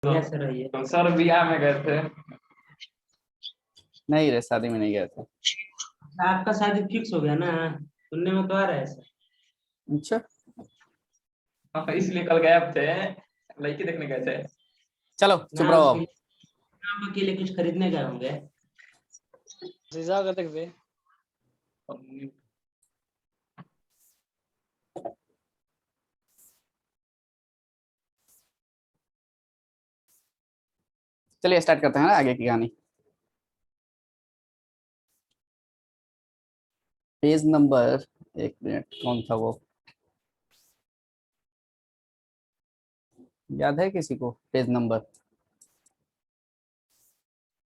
कैसे रही है? तो सर बियाह में गए थे। नहीं रे, शादी में नहीं गए थे। आपका शादी फिक्स हो गया ना? सुनने में तो आ रहा है सर। अच्छा, हाँ, इसलिए कल गए थे, लड़की देखने गए थे। चलो चुप ना रहो उसके अब। लिए आप अकेले कुछ खरीदने गए होंगे। शीशा कर देख बे। चलिए स्टार्ट करते हैं ना आगे की कहानी। पेज नंबर, एक मिनट, कौन था वो, याद है किसी को पेज नंबर?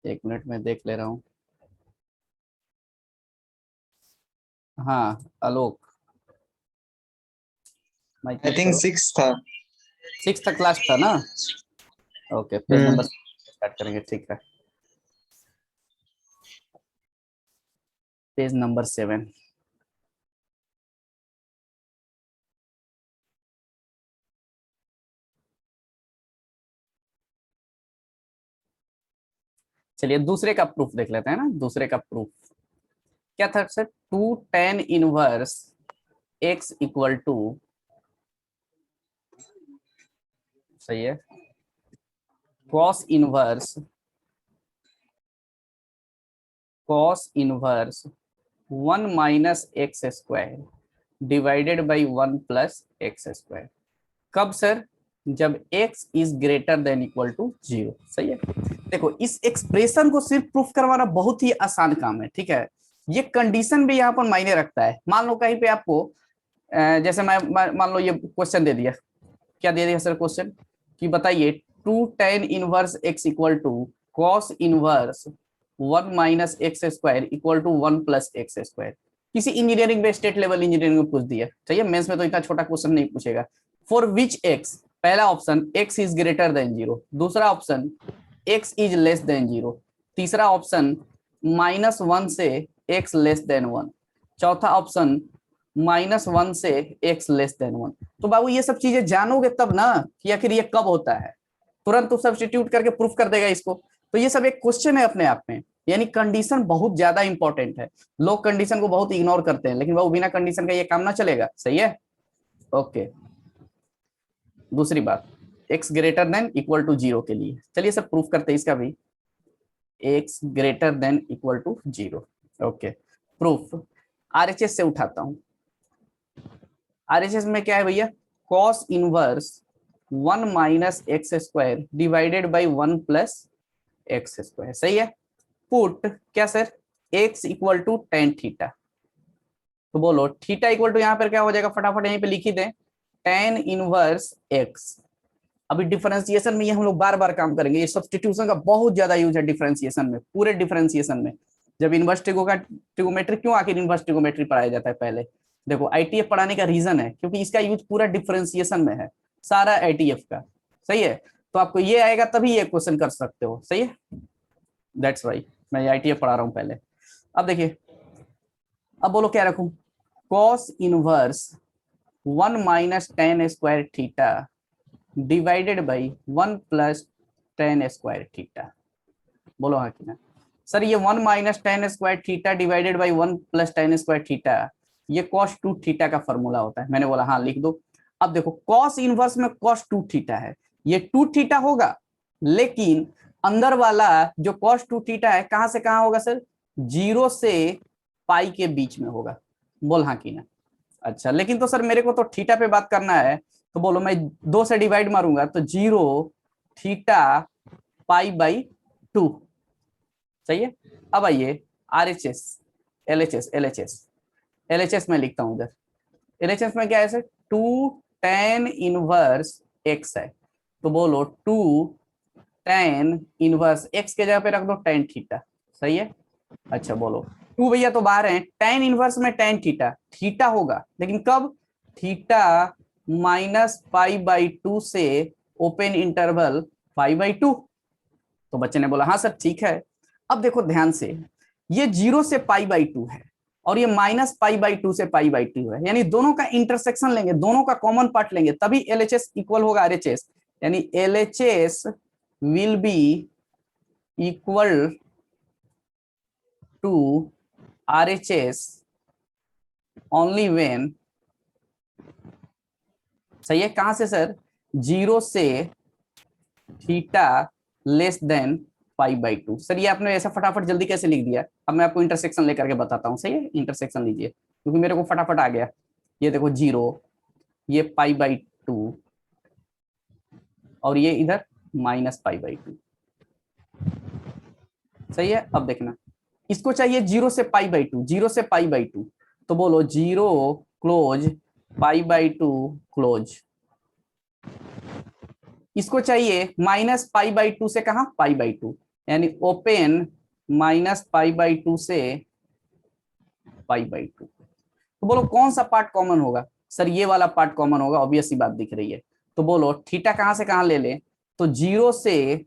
एक मिनट में देख ले रहा हूँ। हाँ, आलोक, माइक आई म्यूट थिंक करो। 6 था। 6 तक क्लास था ना? ओके, पेज नंबर स्टार्ट करेंगे, ठीक है। Page number 7। चलिए दूसरे का प्रूफ देख लेते हैं ना। दूसरे का प्रूफ क्या था sir? 2 tan inverse x equal to, सही है, cos inverse 1 minus x square divided by 1 plus x square. कब सर? जब x is greater than equal to 0। सही है। देखो, इस एक्सप्रेशन को सिर्फ प्रूफ करवाना बहुत ही आसान काम है, ठीक है। ये कंडीशन भी यहाँ पर मायने रखता है। मान लो कहीं पे आपको जैसे मैं मान लो ये क्वेश्चन दे दिया। क्या दे दिया सर क्वेश्चन? कि बताइए 2 tan inverse x equal to cos inverse 1 minus x square equal to 1 plus x square. किसी इंजीनियरिंग में, स्टेट लेवल इंजीनियरिंग में पूछ दिया, चाहिए मेंस में तो इतना छोटा क्वेश्चन नहीं पूछेगा। फॉर विच x, पहला option x is greater then 0, दूसरा option x is less than 0, तीसरा ऑप्शन -1 से x लेस देन 1, चौथा ऑप्शन -1 से x लेस देन 1। तो बाबू ये सब चीजें जानोगे तब ना कि आखिर ये कब होता है। तुरंत तो सब्स्टिट्यूट करके प्रूफ कर देगा इसको। तो ये सब एक क्वेश्चन है अपने आप में, यानी कंडीशन बहुत ज्यादा इंपॉर्टेंट है। लोग कंडीशन को बहुत इग्नोर करते हैं, लेकिन बाबू बिना कंडीशन का ये काम ना चलेगा। सही है, ओके। दूसरी बात, x greater than equal to 0 के लिए, चलिए सब प्रूफ करते हैं इसका भी। x greater than equal to 0, okay. Proof RHS से उठाता हूं। आरएचएस में क्या है भैया? Cos inverse 1 minus x square divided by 1 plus x square. सही है। पुट क्या sir? x equal to tan theta. तो बोलो थीटा इक्वल टू यहाँ पर क्या हो जाएगा, फटाफट यहीं पे लिख ही दें, टेन इनवर्स x। अभी डिफरेंशिएशन में ये हम लोग बार बार काम करेंगे। ये सब्स्टिट्यूशन का बहुत ज्यादा यूज है डिफरेंशिएशन में, पूरे डिफरेंशिएशन में। जब इनवर्स ट्रिगोमेट्री, क्यों आखिर इनवर्स ट्रिगोमेट्री पढ़ाया जाता है पहले? देखो, आईटीएफ पढ़ाने का रीजन है क्योंकि इसका यूज पूरा डिफरेंशिएशन में है, सारा आईटीएफ का। सही है। तो आपको ये आएगा तभी ये क्वेश्चन कर सकते हो। सही है, दैट्स वाई मैं आईटीएफ पढ़ा रहा हूँ पहले। अब देखिए, अब बोलो क्या रखूं? Cos inverse 1 minus ten square theta divided by 1 plus ten square theta. बोलो हाँ कि ना? सर ये 1 minus ten square theta divided by 1 plus ten square theta, ये cos 2 थीटा का फॉर्मूला होता है। मैंने बोला हाँ लिख दो। अब देखो, cos इनवर्स में cos 2 थीटा है, ये 2 थीटा होगा, लेकिन अंदर वाला जो cos 2 थीटा है कहां से कहां होगा सर? 0 से पाई के बीच में होगा। बोल हाँ कि ना? अच्छा, लेकिन तो सर मेरे को तो थीटा पे बात करना है, तो बोलो मैं 2 से डिवाइड मारूंगा तो 0 थीटा पाई बाई 2। सही है। अब आइए आरएचएस, एलएचएस, एलएचएस में लिखता हूं। उधर एलएचएस में क्या है सर? 2 tan इनवर्स x है, तो बोलो 2 tan इनवर्स x के जगह पे रख दो tan थीटा। सही है। अच्छा बोलो 2 भैया तो बाहर है, tan इनवर्स में tan थीटा, थीटा होगा लेकिन कब? थीटा माइनस पाई बाई 2 से ओपन इंटरवल पाई बाई 2। तो बच्चे ने बोला हाँ सर ठीक है। अब देखो ध्यान से, ये 0 से पाई बाई 2 है और ये माइनस पाई बाई 2 से पाई बाई 2 है, यानी दोनों का इंटरसेक्शन लेंगे, दोनों का कॉमन पार्ट लेंगे, तभी एलएचएस इक्वल होगा आरएचएस। यानी LHS will be equal to RHS only when, सही है, कहां से सर, 0 से थीटा लेस देन π/2। सर ये आपने ऐसा फटाफट जल्दी कैसे लिख दिया? अब मैं आपको इंटरसेक्शन लेकर के बताता हूँ, सही है, इंटरसेक्शन लीजिए क्योंकि मेरे को फटाफट आ गया। ये देखो 0, ये π/2 और ये इधर -π/2, सही है। अब देखना, इसको चाहिए 0 से π/2, 0 से π/2, तो बोलो 0 क्लोज π/2 क्लोज। इसको चाहिए -π/2 से कहा, π/2, यानी ओपन -π/2 से π/2। तो बोलो कौन सा पार्ट कॉमन होगा? सर ये वाला पार्ट कॉमन होगा, ऑब्वियस सी बात दिख रही है। तो बोलो थीटा कहां से कहां ले ले, तो 0 से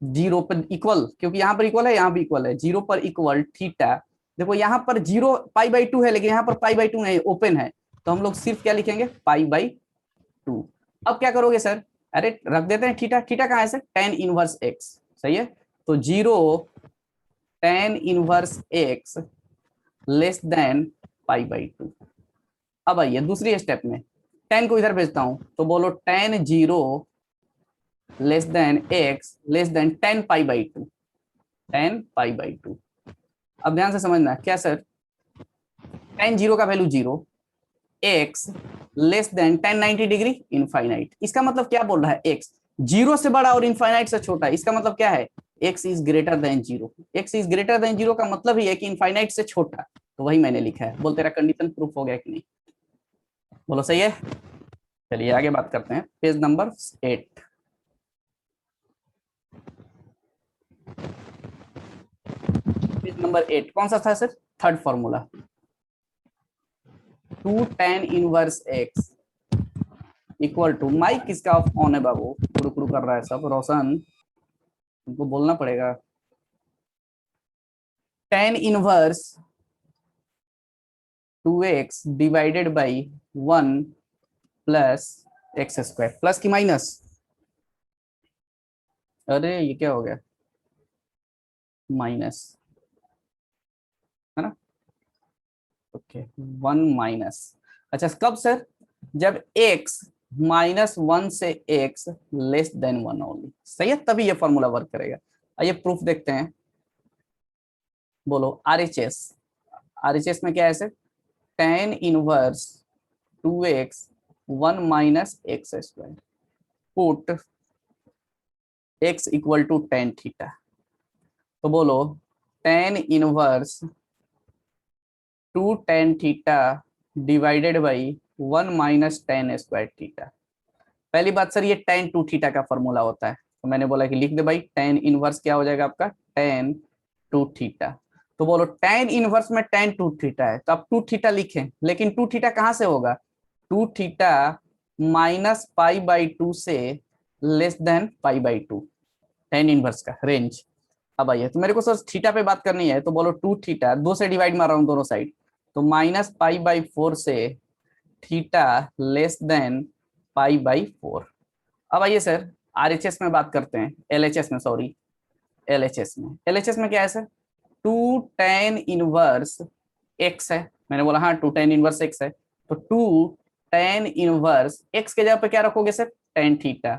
0 पर इक्वल, क्योंकि यहाँ पर इक्वल है, यहाँ भी इक्वल है, 0 पर इक्वल थीटा। देखो यहाँ पर 0 π/2 है, लेकिन यहाँ पर π/2 नहीं, ओपन है, तो हम लोग सिर्फ क्या लिखेंगे, π/2। अब क्या करोगे सर, अरे रख देते हैं थीटा, थीटा कहाँ है सर, tan इनवर्स x, सही है। तो 0 tan inverse x less than π/2। अब आइए दूसरी स्टेप में, tan को इधर भेजता हूं, तो बोलो tan 0 less than x less then tan π/2, tan π/2। अब ध्यान से समझना, क्या सर, tan 0 का value 0, x less then tan 90 degree infinite. इसका मतलब क्या बोल रहा है, x 0 से बड़ा और इनफाइनाइट से छोटा, इसका मतलब क्या है, x is greater then 0। x is greater then 0 का मतलब ही है कि इनफाइनाइट से छोटा, तो वही मैंने लिखा है। बोल तेरा कंडीशन प्रूफ हो गया कि नहीं, बोलो सही है। चलिए आगे बात करते हैं, पेज नंबर 8। पेज नंबर 8 कौन सा था sir, third formula, 2 tan inverse x equal to, mic किसका ऑन है बाबू, कुड़ू कुड़ू कर रहा है सब, रोशन तुमको बोलना पड़ेगा, tan inverse 2x divided by 1 plus x square, plus की माइनस, अरे ये क्या हो गया, माइनस है ना, ओके 1 माइनस। अच्छा कब सर, जब x -1 से x लेस देन 1 ओनली, सही है, तभी ये फॉर्मूला वर्क करेगा। आइए प्रूफ देखते हैं, बोलो RHS, RHS में क्या है sir, tan inverse 2x 1 minus x square, put x equal to tan theta. तो बोलो tan inverse 2 tan theta divided by 1 minus tan square theta. पहली बात सर, ये tan 2 थीटा का फॉर्मूला होता है, तो मैंने बोला कि लिख दे भाई, tan इनवर्स क्या हो जाएगा आपका, tan 2 थीटा। तो बोलो tan इनवर्स में tan 2 थीटा है, तो आप 2 थीटा लिखें, लेकिन 2 थीटा कहां से होगा, 2 थीटा -π/2 से लेस देन π/2, tan इनवर्स का रेंज। अब आइए, तो मेरे को सर थीटा पे बात करनी है, तो बोलो 2 थीटा, 2 से डिवाइड मार रहा हूँ दोनों साइड, तो -π/4 से थीटा लेस देन π/4। अब आइए सर RHS में बात करते हैं, LHS में, सॉरी LHS में क्या है सर, 2 tan इनवर्स x है, मैंने बोला हाँ 2 tan इनवर्स x है, तो 2 tan इनवर्स x के जगह पे क्या रखोगे सर, tan थीटा,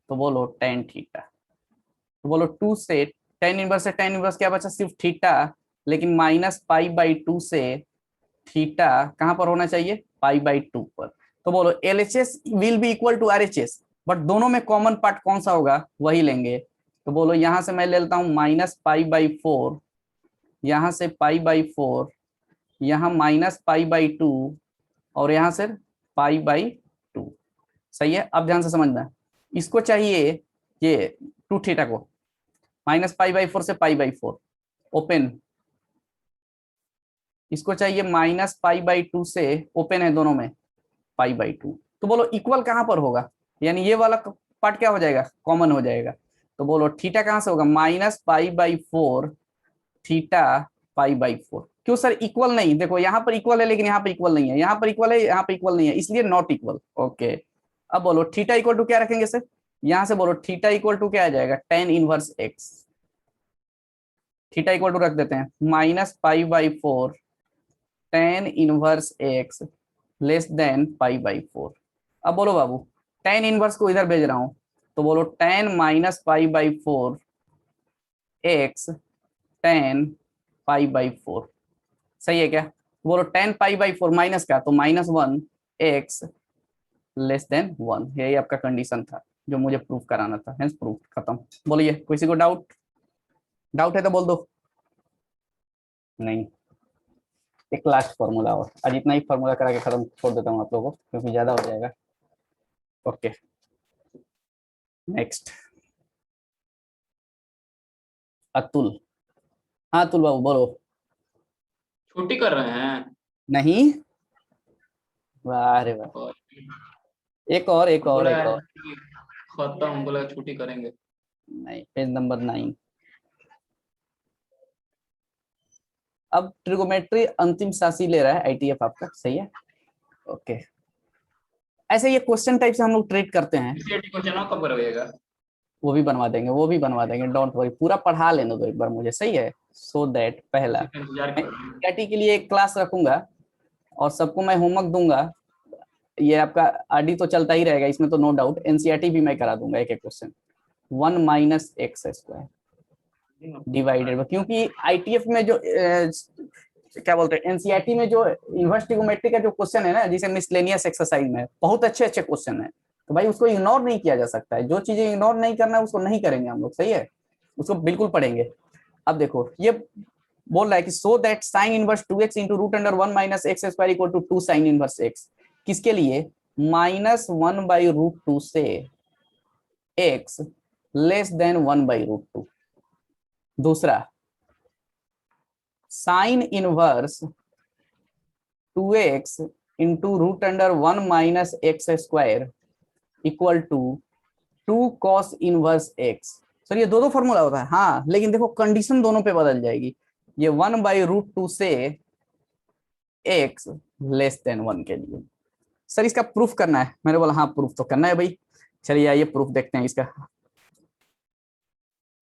तो बोलो tan थीटा। तो बोलो 2 से tan इनवर्स क्या बचा, सिर्फ थीटा, लेकिन -π/2 से थीटा कहां पर होना चाहिए, π/2 पर। तो बोलो LHS will be equal to RHS, but दोनों में कॉमन पार्ट कौन सा होगा, वही लेंगे। तो बोलो यहां से मैं ले लेता हूं -π/4, यहां से π/4, यहाँ -π/2 और यहाँ से π/2, सही है। अब ध्यान से समझना, इसको चाहिए ये 2 थीटा को -π/4 से π/4 ओपन, इसको चाहिए -π/2 से, ओपन है दोनों में, π/2। तो बोलो इक्वल कहां पर होगा, यानी ये वाला पार्ट क्या हो जाएगा, कॉमन हो जाएगा। तो बोलो थीटा कहां से होगा, -π/4 थीटा π/4। क्यों सर इक्वल नहीं, देखो यहाँ पर इक्वल है, लेकिन यहाँ पर इक्वल नहीं है, यहाँ पर इक्वल है, यहाँ पर इक्वल नहीं है, इसलिए नॉट इक्वल। ओके, अब बोलो थीटा इक्वल टू क्या रखेंगे सर, यहां से बोलो थीटा इक्वल टू क्या आ जाएगा, tan inverse x। Theta equal to रख देते हैं -π/4 tan inverse x less than π/4। अब बोलो बाबू tan इनवर्स को इधर भेज रहा हूं, तो बोलो tan -π/4 x tan π/4, सही है क्या? बोलो tan π/4 माइनस का, तो -1 x लेस देन 1। यही आपका कंडीशन था जो मुझे प्रूफ कराना था, हेंस प्रूफ, खत्म। बोलिए किसी को डाउट? डाउट है तो बोल दो। नहीं, एक लास्ट फॉर्मूला और, आज इतना ही फॉर्मूला करा के खत्म छोड़ देता हूँ आप लोगों को, क्योंकि ज्यादा हो जाएगा। Okay next Atul. हाँ अतुल बाबू बोलो। छुट्टी कर रहे हैं? नहीं, वाह रे वाह, और एक और एक और बोला एक है और। कि खत्म, बोला छुट्टी करेंगे। नहीं, पेज नंबर 9। अब ट्रिगोमेट्री अंतिम शासी ले रहा है आईटीएफ आपका, सही है। ओके, ऐसे ये क्वेश्चन टाइप से हम लोग ट्रीट करते हैं। एनसीईआरटी क्वेश्चन कब करवाइएगा? वो भी बनवा देंगे, वो भी बनवा देंगे, डोंट वरी, पूरा पढ़ा लेने दो एक बार मुझे, सही है। सो दैट पहला उसी का इंतजार मैं कर रहे हैं। एनसीईआरटी के लिए एक क्लास रखूंगा और सबको मैं होमवर्क दूंगा। ये आपका आरडी तो चलता ही रहेगा, इसमें तो नो डाउट। एनसीईआरटी भी मैं करा दूंगा एक एक क्वेश्चन। 1 - x² डिवाइडेड, क्योंकि आईटीएफ में जो क्या बोलते हैं, एनसीईआरटी में जो इनवर्स ट्रिगोमेट्री का जो क्वेश्चन है ना, जिसे मिसलेनियस एक्सरसाइज में बहुत अच्छे अच्छे क्वेश्चन है, तो भाई उसको इग्नोर नहीं किया जा सकता है। जो चीजें इग्नोर नहीं करना है उसको नहीं करेंगे हम लोग, सही है, उसको बिल्कुल पढ़ेंगे। अब देखो ये बोल रहा है कि so that sine inverse 2x into root under 1 - x² equal to 2 sine inverse x। किसके लिए? -1/√2 से x लेस देन 1/√2। दूसरा sine inverse 2x into root under 1 - x² equal to 2 cos inverse x। Sir ये दो फॉर्मूला होता है, हाँ, लेकिन देखो कंडीशन दोनों पे बदल जाएगी। ये 1/√2 से x लेस देन 1 के लिए। सर इसका प्रूफ करना है, मैंने बोला हाँ प्रूफ तो करना है भाई। चलिए आइए प्रूफ देखते हैं इसका।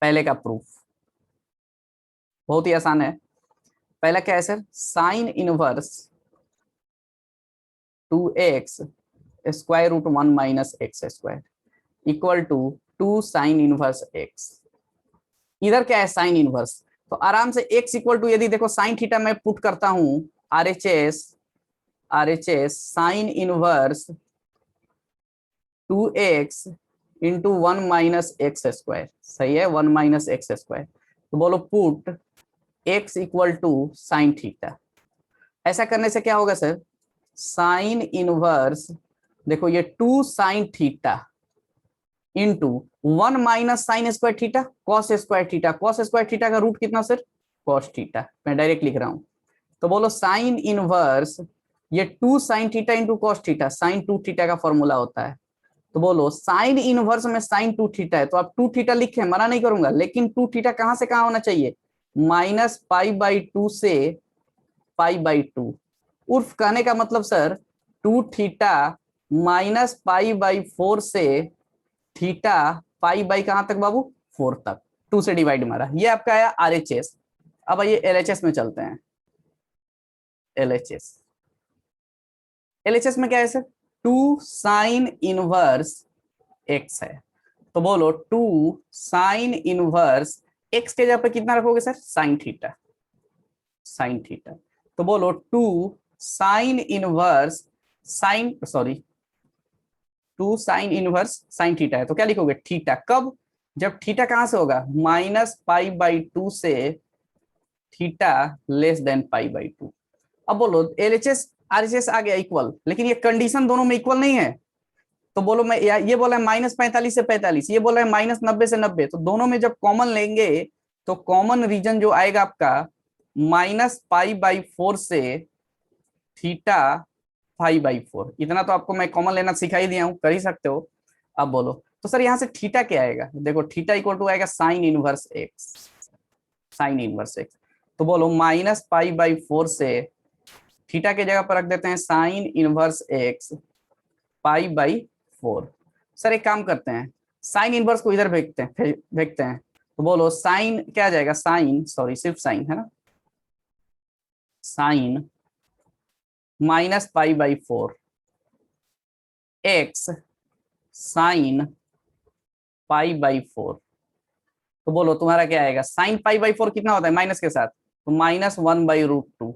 पहले का प्रूफ बहुत ही आसान है। पहला क्या है sir? Sine inverse 2x square root 1 - x² equal to 2 sine inverse x। इधर क्या है? साइन इनवर्स, तो आराम से x इक्वल टू, यदि देखो साइन थीटा मैं पुट करता हूं, RHS sign inverse 2x into 1 - x², सही है, 1 - x²। तो बोलो put x equal to sine theta. ऐसा करने से क्या होगा सर? साइन इनवर्स, देखो ये 2 sine theta into 1 - sine square theta cos square theta. Cos square theta का रूट कितना सर? Cos theta. मैं डायरेक्ट लिख रहा हूं, तो बोलो साइन इनवर्स, ये 2 sine theta into cos theta, sine 2 theta का फॉर्मूला होता है। तो बोलो साइन इनवर्स में साइन 2 थीटा है, तो आप 2 थीटा लिखे, मना नहीं करूंगा, लेकिन 2 थीटा कहां से कहां होना चाहिए? -π/2 से π/2। उर्फ कहने का मतलब सर 2 थीटा -π/4 से थीटा π कहां तक बाबू? 4 तक। 2 से डिवाइड मारा, ये आपका आया RHS। अब आइए LHS में चलते हैं। LHS में क्या है सर? 2 साइन इनवर्स x है, तो बोलो 2 साइन इनवर्स x के जगह पे कितना रखोगे sir? Sine theta, sine theta. तो बोलो 2 sine inverse sine, sorry 2 sine inverse sine theta है, तो क्या लिखोगे? थीटा। कब? जब थीटा कहां से होगा? -π/2 से थीटा लेस देन π/2। अब बोलो LHS RHS आ गया इक्वल, लेकिन ये कंडीशन दोनों में इक्वल नहीं है। तो बोलो मैं ये बोला है -45 से 45, ये बोला है -90 से 90, तो दोनों में जब कॉमन लेंगे तो कॉमन रीजन जो आएगा आपका -π/4 से थीटा 5/4। इतना तो आपको मैं कॉमन लेना सिखा ही दिया हूं, कर ही सकते हो। अब बोलो तो सर यहाँ से थीटा क्या आएगा? देखो थीटा इक्वल टू आएगा sign inverse x, sign inverse x। तो बोलो -π/4 से थीटा के जगह पर रख देते हैं साइन इनवर्स x π/4। सर एक काम करते हैं, साइन इनवर्स को इधर भेजते हैं तो बोलो साइन क्या आ जाएगा, साइन सॉरी सिर्फ साइन है ना, sine minus pi by 4 x sine pi by 4। तो बोलो तुम्हारा क्या आएगा, साइन पाई बाई 4 कितना होता है माइनस के साथ, तो -1/√2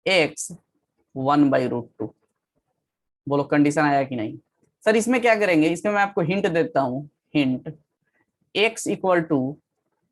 एक्स 1/√2। बोलो कंडीशन आया कि नहीं। सर इसमें क्या करेंगे, इसमें मैं आपको हिंट देता हूं, hint x equal to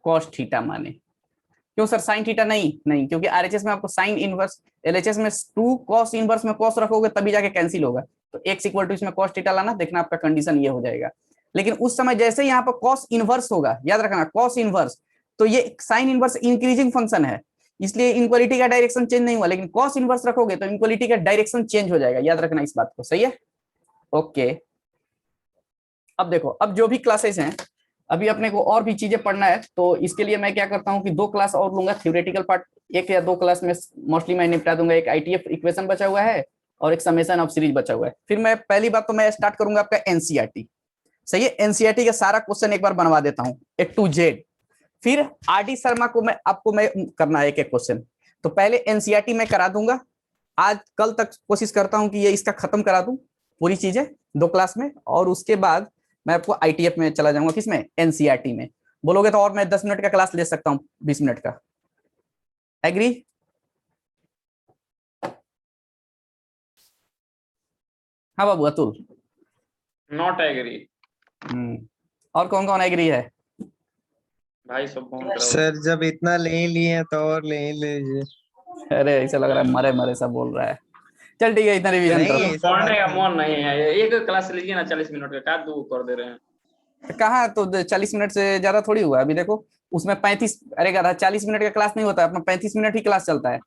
cos theta माने। क्यों सर साइन थीटा नहीं, क्योंकि आरएचएस में आपको साइन इनवर्स, एलएचएस में 2 कॉस इनवर्स में कॉस रखोगे तभी जाके कैंसिल होगा। तो x इक्वल टू इसमें कॉस थीटा लाना, देखना आपका कंडीशन ये हो जाएगा। लेकिन उस समय जैसे ही यहाँ पर कॉस इनवर्स होगा, याद रखना कॉस इनवर्स, तो ये साइन इनवर्स इंक्रीजिंग फंक्शन है, इसलिए इनक्वालिटी का डायरेक्शन चेंज नहीं हुआ, लेकिन कॉस इनवर्स रखोगे तो इनक्वालिटी का डायरेक्शन चेंज हो जाएगा, याद रखना इस बात को, सही है। ओके अब देखो, अब जो भी क्लासेस हैं, अभी अपने को और भी चीजें पढ़ना है, तो इसके लिए मैं क्या करता हूँ कि 2 क्लास और लूंगा, थ्योरेटिकल पार्ट 1 या 2 क्लास में मोस्टली मैं निपटा दूंगा। एक आईटीएफ इक्वेशन बचा हुआ है और एक समेशन ऑफ सीरीज बचा हुआ है। फिर मैं पहली बात तो मैं स्टार्ट करूंगा आपका एनसीईआरटी, सही है। एनसीईआरटी का सारा क्वेश्चन एक बार बनवा देता हूँ A to Z। फिर आरडी शर्मा को मैं करना है एक एक क्वेश्चन, तो पहले एनसीईआरटी मैं करा दूंगा, आज कल तक कोशिश करता हूं कि ये इसका खत्म करा दूं पूरी चीजें 2 क्लास में, और उसके बाद मैं आपको आईटीएफ में चला जाऊंगा, किसमें, एनसीईआरटी में। बोलोगे तो और मैं 10 मिनट का क्लास ले सकता हूं, 20 मिनट का। एग्री? हाँ बाबू अतुल। Not agree. और कौन कौन एग्री है? भाई सब फोन करो। सर जब इतना ले ही लिए तो और ले ही लीजिए। अरे ऐसा लग रहा है मरे मरे सा बोल रहा है। चल ठीक है, इतना रिवीजन नहीं, करो। ऐसा पढ़ने का बात मन नहीं है, एक क्लास लीजिए ना 40 मिनट का, क्या 2 कर दे रहे हैं। कहाँ, तो 40 मिनट से ज्यादा थोड़ी हुआ अभी, देखो उसमें 35, अरे 40 मिनट का क्लास नहीं होता है अपना, 35 मिनट ही क्लास चलता है।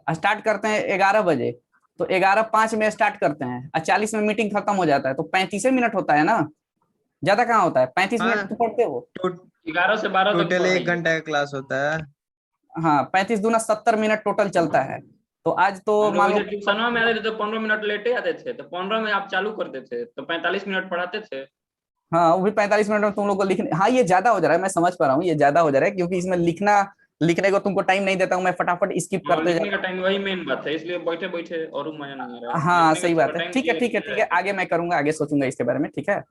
स्टार्ट करते हैं 11 बजे, तो 11:05 में स्टार्ट करते हैं और 40 में मीटिंग खत्म हो जाता है, तो 35 मिनट होता है ना, ज्यादा कहाँ होता है, 35 हाँ। मिनट तो पढ़ते हो। 11 से 12 तक टोटल 1 पढ़ाइए। घंटा का क्लास होता है। हाँ 35 दूना 70 मिनट टोटल चलता है। तो आज तो हम लोग मान लो, वैसे ट्यूशन में आते थे तो 15 मिनट लेटे आते थे, तो 15 में आप चालू करते थे तो 45 मिनट पढ़ाते थे। हाँ वो भी 45 मिनट में तुम लोग को लिखने, हाँ ये ज्यादा हो जा रहा है, मैं समझ पा रहा हूँ, ये ज्यादा हो जा रहा है क्योंकि इसमें लिखने को तुमको टाइम नहीं देता हूँ, मैं फटाफट स्किप करते लिखने का जाता टाइम वही मेन बात है, इसलिए बैठे बैठे और मजा नहीं आ रहा हूँ। है। हाँ लिखने सही का बात है, टाइम ठीक है दीजिए, ठीक है लिखते ठीक है, रहे। आगे मैं करूंगा, आगे सोचूंगा इसके बारे में, ठीक है।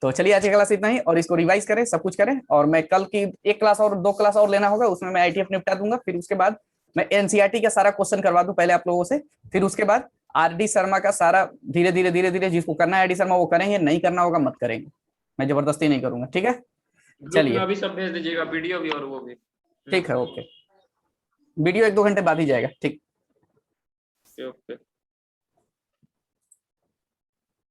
तो चलिए आज की क्लास इतना ही, और इसको रिवाइज करें, सब कुछ करें, और मैं कल की 1 क्लास और 2 क्लास और लेना होगा, उसमें मैं आईटीएफ निपटा दूंगा। फिर उसके बाद मैं एनसीईआरटी का सारा क्वेश्चन करवा दूं पहले आप लोगों से, फिर उसके बाद आरडी शर्मा का सारा धीरे धीरे जिसको करना है आरडी शर्मा वो करेंगे, नहीं करना होगा मत करेंगे, मैं जबरदस्ती नहीं करूंगा, ठीक है। ग्रुप में चलिए अभी सब भेज दीजिएगा, वीडियो भी और वो भी। ठीक है, ओके। वीडियो 1-2 घंटे बाद ही जाएगा, ठीक। ओके।